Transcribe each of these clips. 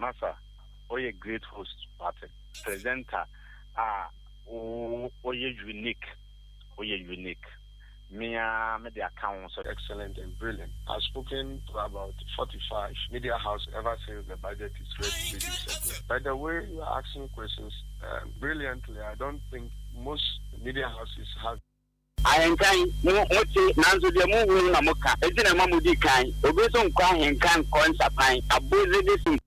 Masa, a great host, party presenter, unique, unique. Media accounts are excellent and brilliant. I've spoken to about 45 media houses ever since the budget is ready to be settled. By the way, you are asking questions brilliantly. I don't think most media houses have. AHENKAN nanzo de mu na moka ezina mamudi kan obeso nkwa AHENKAN933FM abozege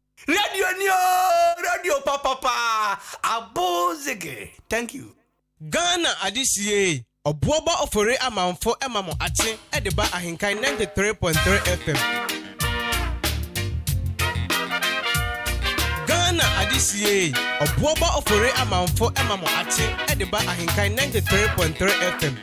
radio papa abozege. Thank you. Ghana adisiye Obuoba Ofori Amanfo emamo ache edeba AHENKAN933FM. Ghana adisiye Obuoba Ofori Amanfo emamo ache edeba AHENKAN933FM.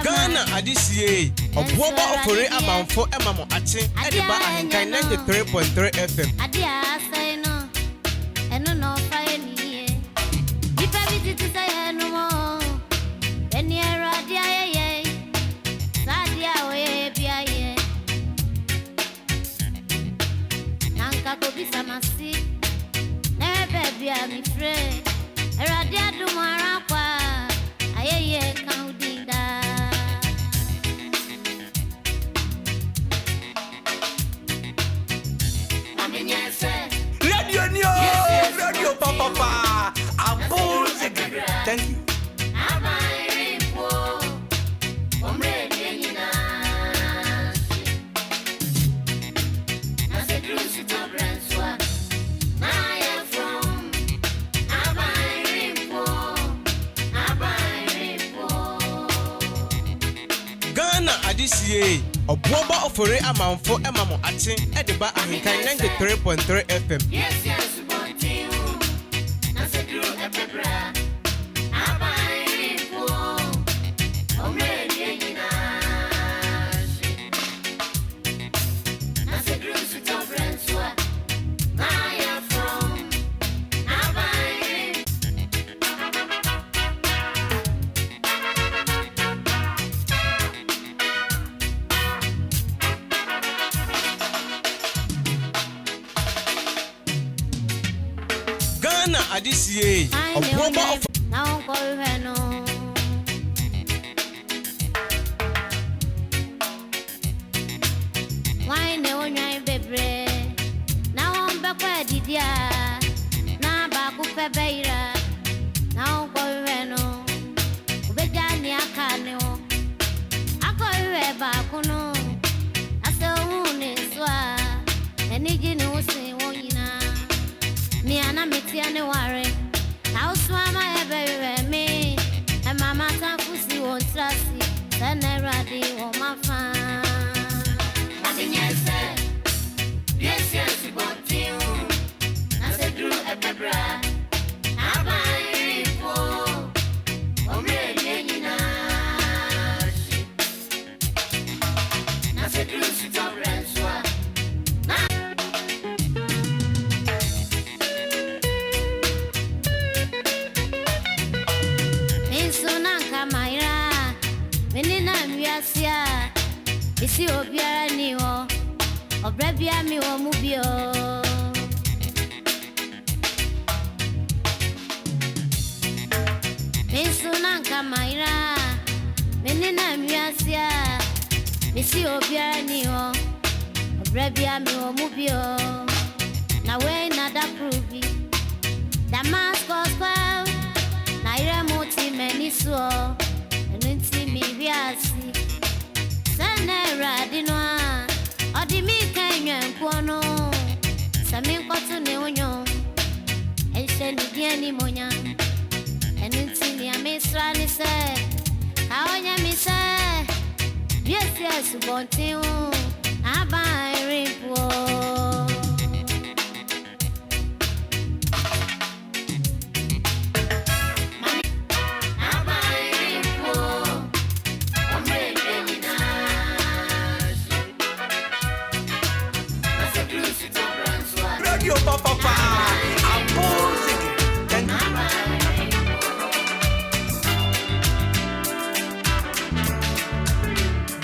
Ghana adisiye Obuoba Ofori Amanfo emamo ache edeba AHENKAN933FM. Adia say no eno no fire ni ipa bititi say no mo eni eradia ye sadia we bia ye nanka ko bisa masi na baby ami free eradia du mara kwa ayeye kan udinda. Radio papa abozege. Thank you. Ghana adisiye Obuoba Ofori Amanfo emamo ache edeba AHENKAN933FM. Yes, bontiu. Na se dru epebra. Abairipo. Omre nyina. Na se dru sito brenswa. Maya from Abairipo. Ghana adisiye Obuoba Ofori na onko hweno wine onyan bebre na on bekwa didia na ba ku febeira na onko hweno obeja ni aka ne o akohwe ba kuno ase hu ne so a eniji ni usin wonyina mi ana metia ne ware na uswama ebe me e mama tanfusi won trasi senerade won mafa adinyese yes bontiu na se dru ebebra abairipo omre nyina na se dru sitobrenswa isi obiara ni ho obrabia mi wo mu bio Mesuna kamaira menina miasia isi obiara ni ho obrabia mi wo mu bio na we na da pruvi Damascus kwa na ire moti meniso enunti mi biasi Radinoa, Odimi Kenyan Quano, Samin Cotune Union, and Shendiani Monya, and Intinia Miss Rani said, How ya miss? Yes, Bontiu, Abai Repo.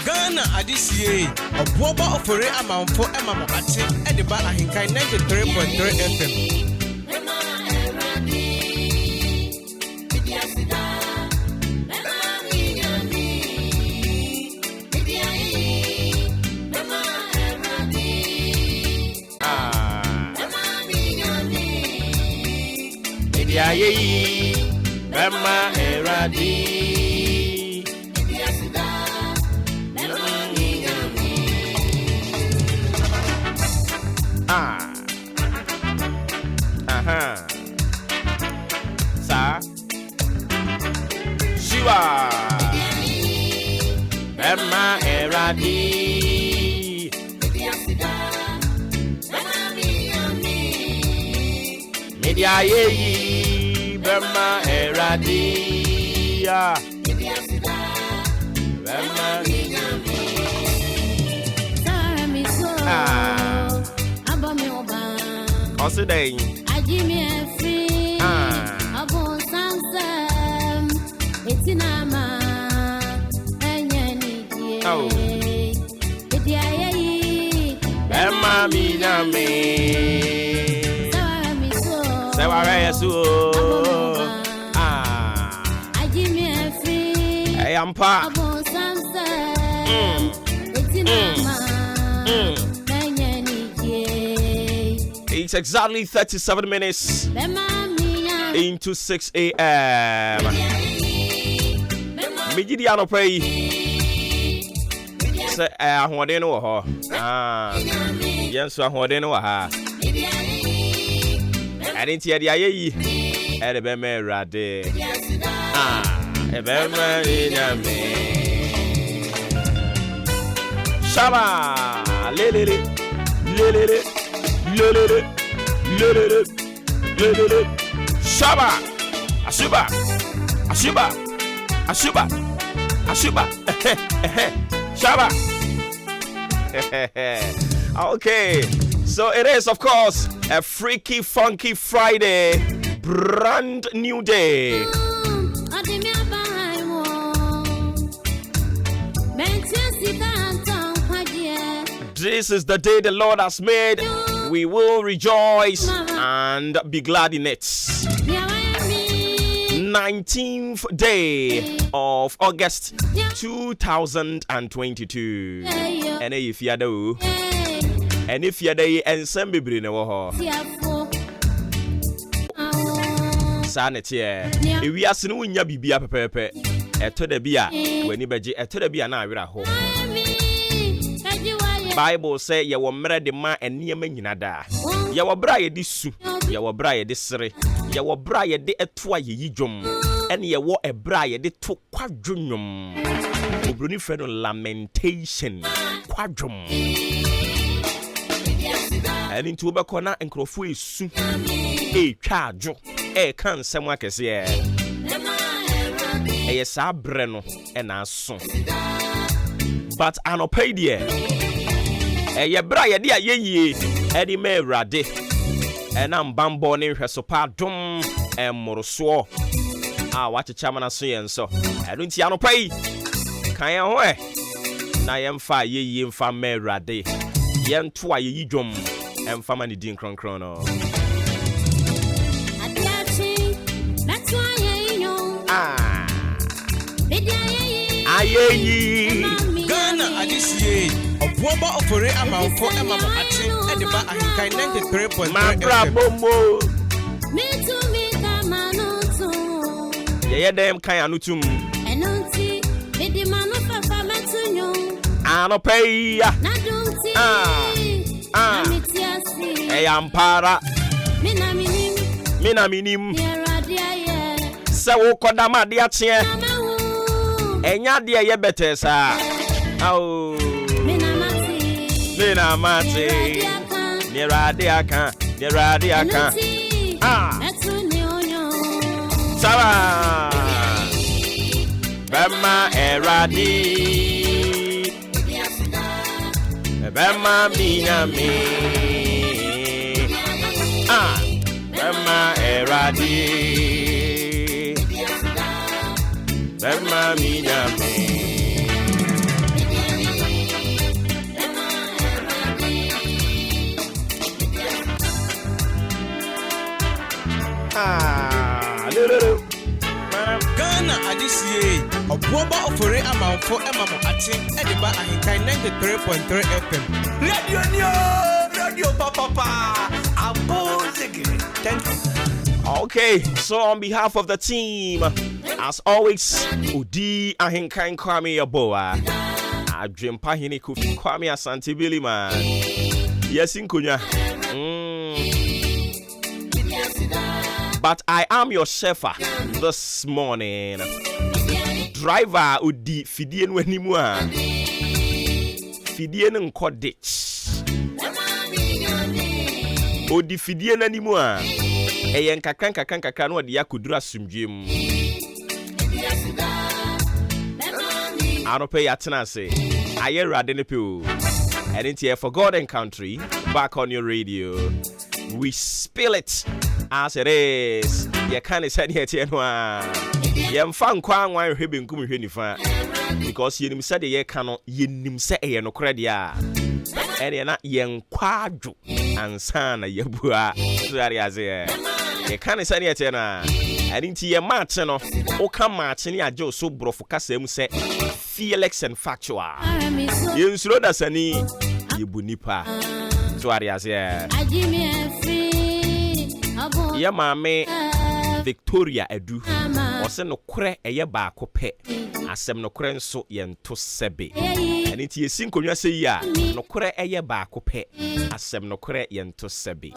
Ghana ADCA, Obuoba Ofori Amanfo Emamo Ate, Ediba AHENKAN933FM. Bema Eradi. Sa Shiva Bema Eradi. Media ye Bema Eradi. Bema Today. Ajimi free. Abon sansam. Etinama. Enyani die. Oh. Ediaye. Bema miname. Sawara miso. Sawara yesu. Ajimi free. Ayampa. Abon sansam. Etinama. It's exactly 37 minutes into 6 a.m. Mijidiano pay. Say, Hodeno ho. Yes, Hodeno ha. I didn't hear the aye. Ebeme rade. Ebeme iname. Shaba. Lele. Shaba. Ashuba. Shaba. Okay. So it is, of course, a freaky, funky Friday. Brand new day. This is the day the Lord has made. We will rejoice and be glad in it. 19th day of August 2022. And if you do, and if you do, and some people in the war. Sanity, if we are seeing you be a pepe, a to the beer, when you be a to the beer now, we're at home. Bible say ya wo mre de ma enema nyina da. Ya wo bra ye di su, ya wo bra ye di sere, ya wo bra ye de etoa ye yidwom, ene ye wo ebra ye de to kwadwonwom. Obroni friend lamentation kwadwom. Eni nti obekọ na enkrofo esu. Twa adwo, kan nsem akese ye. Eye sa bre no na aso. But anopaidie ye bra ye de ayeye eni me rade ena mbambo ne hwesopa dom emoroso wachecha mana so ye nso enu nti anopai kan ye ho na ye mfa ayeye mfa me rade ye nto ayeye dwom emfa ma ne din kronkron no ayeyi Ghana ADCA, Obuoba Ofori Amanfo Emamo Ate, Ediba AHENKAN933FM. Ye dem kan anutum. Enunti, medi manu papa metunyo. Anopai. Nadunti. Amitiasi. Eyampara. Mina minim. Yeradia ye. Se wo kodama de atie. Enya de ye betesa. Au. Mina mati. Neradia kan. Sawa. Bema eradi. Bema minami. Bema eradi Bema minyame Ghana adisiye Obuoba Ofori Amanfo emamo ate ediba ahenkan 93.3 FM. Radio papa thank you. Okay, so on behalf of the team, as always, Udi Ahenkan Kwame Aboa, Adrimpa Hiniku Kwame Asante Billy man. Yes, Inkunya. But I am your chauffeur this morning. Driver Udi Fidien Wenimua. Fidien Nkodich. Odi Fidien Nanimua. Eyen kakran no de yakudura sumdwem. Anope yatena se. Aye rade ne pe o. And it's here for God and country. Back on your radio. We spill it as it is. You can't say it here no. Yem fan kwa wan hwebe nkum hwe nifa. Because yenim said ye cannot yenim say e no kredia. Ene na yen kwadwo ansa na yebua. So area say ye can't say it here na. And into ye match no. O ka match ni ajo so brofo kasa mu say Felix and factual. Yen suro da sani yebu nipa. So area say ya mame Victoria Edu ose no kure eye ba kope asem no kure nso ye nto sebe eni ti yesin konwa sei a no kure eye ba kope asem no kure ye nto sebe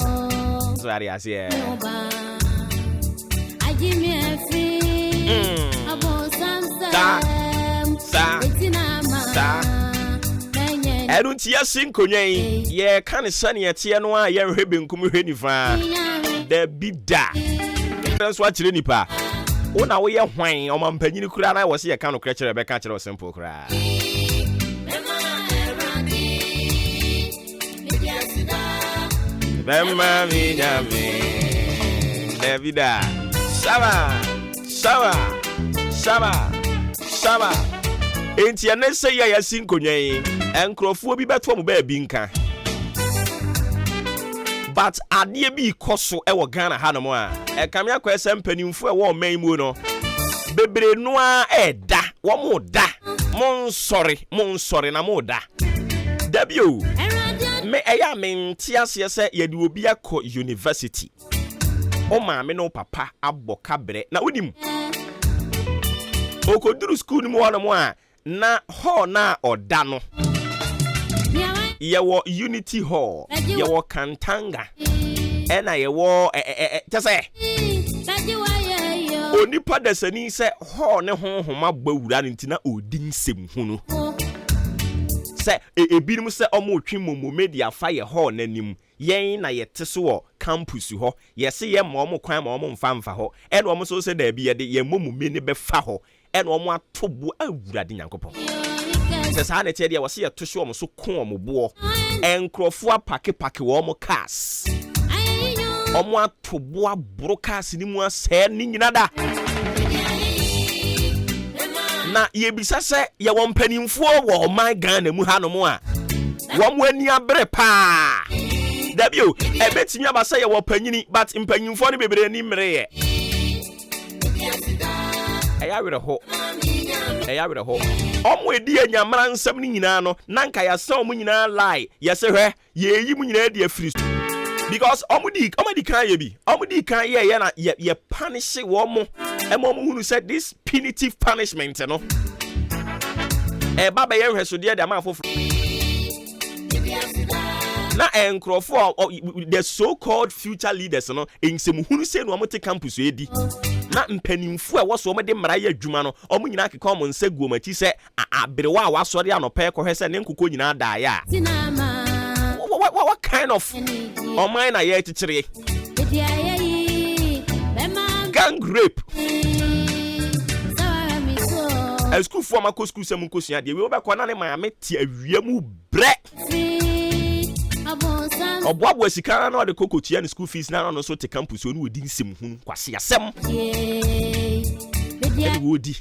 so ari ase Erun ti yesin konwa ye kan sane ye tie no a ye hwebe nkum hwe nifa da bida so akire nipa wona wo ye hwan o mampanyini kura na wo se ye kan no kra kire be kan kire simple kura Bema mi nyame da bida sawa enti ene se ya yasin konyan enkrofo bi beto mo ba bi nka but adie bi koso e wo Ghana ha no mo a e kamia kwa sempanimfu e wo man mu no bebre no a eda wo mo da mon sorry na mo da dabio me eya menti ase se ye de obi akọ university o ma me no papa aboka bre na wonim okoduru school ni mo no mo a na hall na oda no yewo Unity Hall yewo Kantanga ena yewo tese onipa dasani se hall ne honhoma gbawura ntina odin sem hunu se ebinim se omo twimmo media fa ye hall nanim yen na yete so wo campus ho yese ye ma omo kwan ma omo mfa ho ena omo so se da bi ye de ye momu me ne be fa ho ena omo atobo awurade nyankopon se sa na tie de wo se ye to hwe omo so ko omo bo enkrofo apake wo omo cars omo atobo abro cars ni mu ase ni nyina da na ye bisa se ye wo mpanimfo wo man Ghana mu ha no mo a wo mo ani abre pa dabio ebetimi abasa ye wo panyini but mpanimfo ne bebre ni mreye eya were ho omo edi anyamra nsam ni nyina no nanka ya sa omo nyina lie ye se hwe ye yi mu nyina di afiri because omo di kan ye bi omo di kan ye na ye punish wo mo emo mo hunu said this punitive punishment no baba ye hwe so de amafo na enkrofo the so called future leaders no ensem hunu se no omo te campus edi na mpanimfu a woso omo de mara ya adwuma no omo nyina akeka omo nsa guomachi se abrewa a wasori anope ko hwe se ne nkoko nyina da ya what kind of omo na ye tichire gang rape a school for my school sem nkosia de we obekọ na ne maame ti awiam bre Obuoba sika na de kokotua ne school fees na no so te campus onu odi nsem hunu kwase asem wodi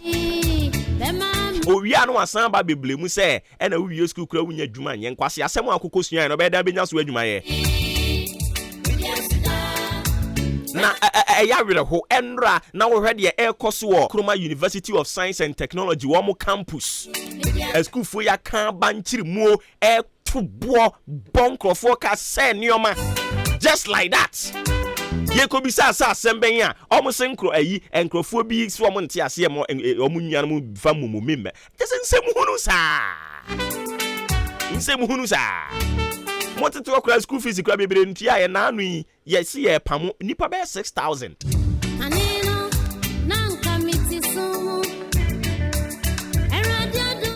owia no asan ba beblemu se e na wiye school kura wunya adwuma nye kwase asem akokosua no be da benya so adwuma ye na ya were ho enra na wo hwe de ekoso wo Kroma University of Science and Technology wo mo campus a school for ya kan banchiri mu to bo bonkrofo ka se nioma just like that ye ko bi sa semben ya omo senkro ayi enkrofo bi so omo nte ase mo omo nyan mo fa mo memme just nsem hunu sa What to a school fees? You could be in Tia and Nani. Yes, yeah, Pamu, Nipa bear 6,000.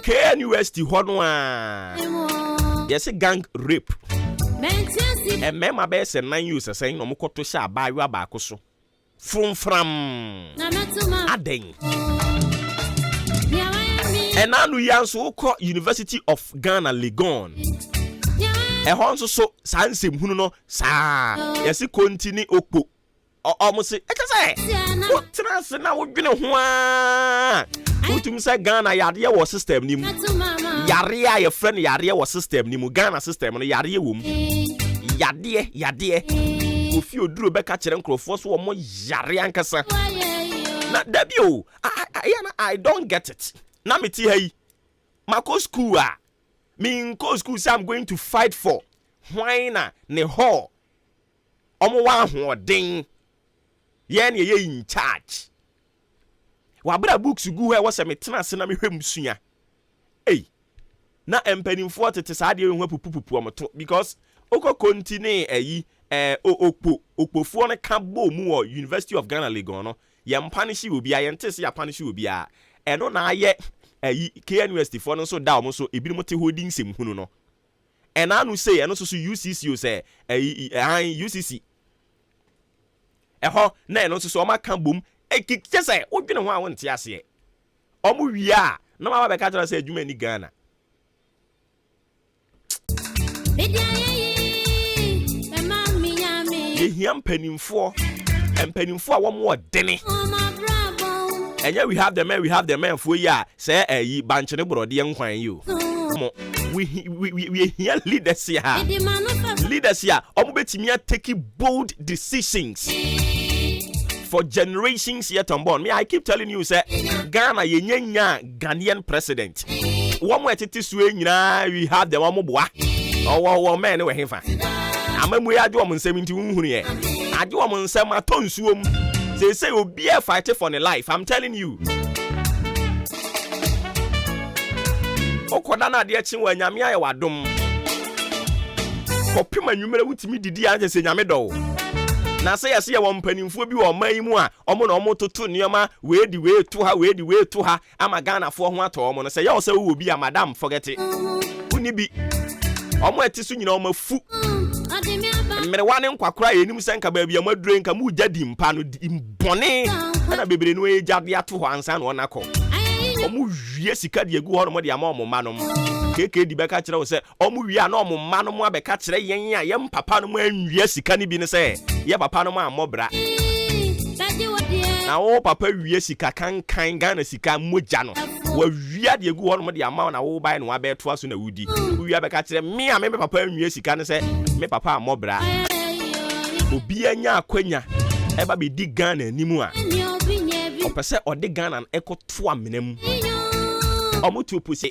KNUST Honwa. Yes, a gang rape. And Mamma Bears and 9 years saying, no more to share by Wabacoso. From Adeng. And now we also call University of Ghana Legon. Ehonso so sansem hunu no sa yesi continue okpo almost say ekase what trans na wodwene ho a utum say Ghana yade wo system ni mu yare a ye friend yare wo system ni mu Ghana system no yare wo mu yade ofi oduro beka kire nkrofo so wo mo yare ankasa na dabio I don't get it na meti hai mako school a me go school say I'm going to fight for why na ne ho omo wa hoden ye na ye in charge wa bra books gu he was me tena se na me hwem sua na empanimfo tete sa de ho pupupu omoto because oko continue okpofo ne ka bo mu o University of Ghana Legon no ye mpanishi obi a ye ntese ya panishi obi a eno na aye KNUST for no so da omo so ebi mo te holding sem hunu no and anu say eno so UCC o say UCC eho na eno so o ma kan bom ekike say odwene ho a wonte ase omo wi a na ma ba ka tara say adwuma ni Ghana ye hiam panimfo a wo mo odene. And yeah, we have the men for ya say banche ne brode yankwan you. We here leaders here. Omo betimi take bold decisions for generations yet unborn. Me I keep telling you say Ghana yenya Ghanaian president. One more tete suwe nyina we have the one boa. Oh man we hefa. Amamu ya do mo nsem nti hunhunu ye. Ade wo mo nsem atonsuom. They say you'll be a fighter for the life. I'm telling you. Okodana de chin wa nyame aye wadom. Kopima nwumere wutimi didi anje se nyame do. Na say yesi ye wo mpanimfo bi wo man mu a omo na omo toto nioma we di we to ha ama Ghana fo ho ato omo no say ye say wo bi a madam forget it. Uni bi omo etisu nyina omo fu. Mere wane nkwakora enim senka ba bia madure nka mu jadi mpa no imbone na bebre no ejade ato ho ansa na onakọ omu wie sika de egu ho no mo de ama omo manom keke di beka kire wo se omu wie na omo manom abeka kire yen a yem papa no mo anwie sika ni bi ne se ye papa no mo amobra na wo papa wie sika kan Ghana sika moja no wa wie de egu ho no mo de ama na wo bai no abeto aso na wudi wie abeka kire me a me papa anwie sika ne se me papa amobra obi anya akwanya eba be di Ghana nimu a opese ode Ghana ekoto amenam omotu opose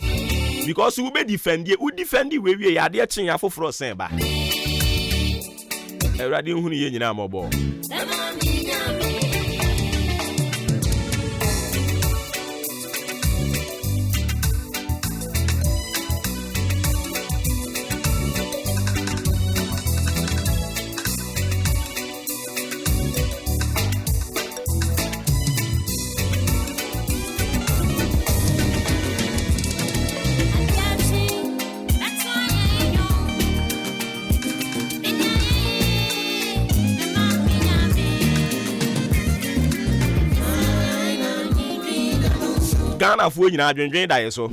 because we be defend we ya de chen ya foforo sen ba Ewrade hunu ye nyina mobo Ghana fo nyina adwendwen da ye so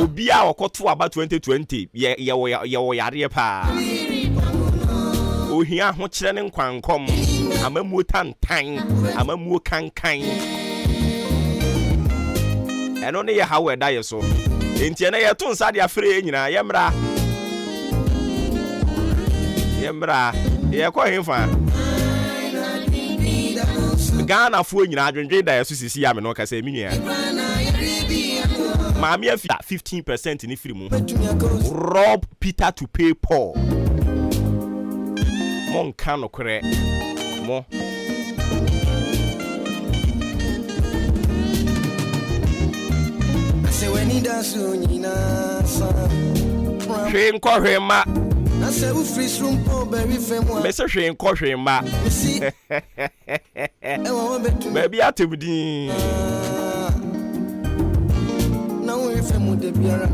Obia okoto aba 2020 ye yare pa. Ohia ho kire ne nkwankom amamu tantan amamu kankan. Eno ne ye hawe da ye so. Enti na ye to nsa de afre nyina yemra ye ko hemfa Ghana fo nyina adwendwe da ye so sisi ya me no kasa emi nua Maami afi 15% ni free mu rob Peter to pay Paul mon kan no kore mo se weni da so nyina fa hwe nkọ hwe ma na se u free room po berry femu me se hwe nkọ hwe ma baby atebudi na we femu de biara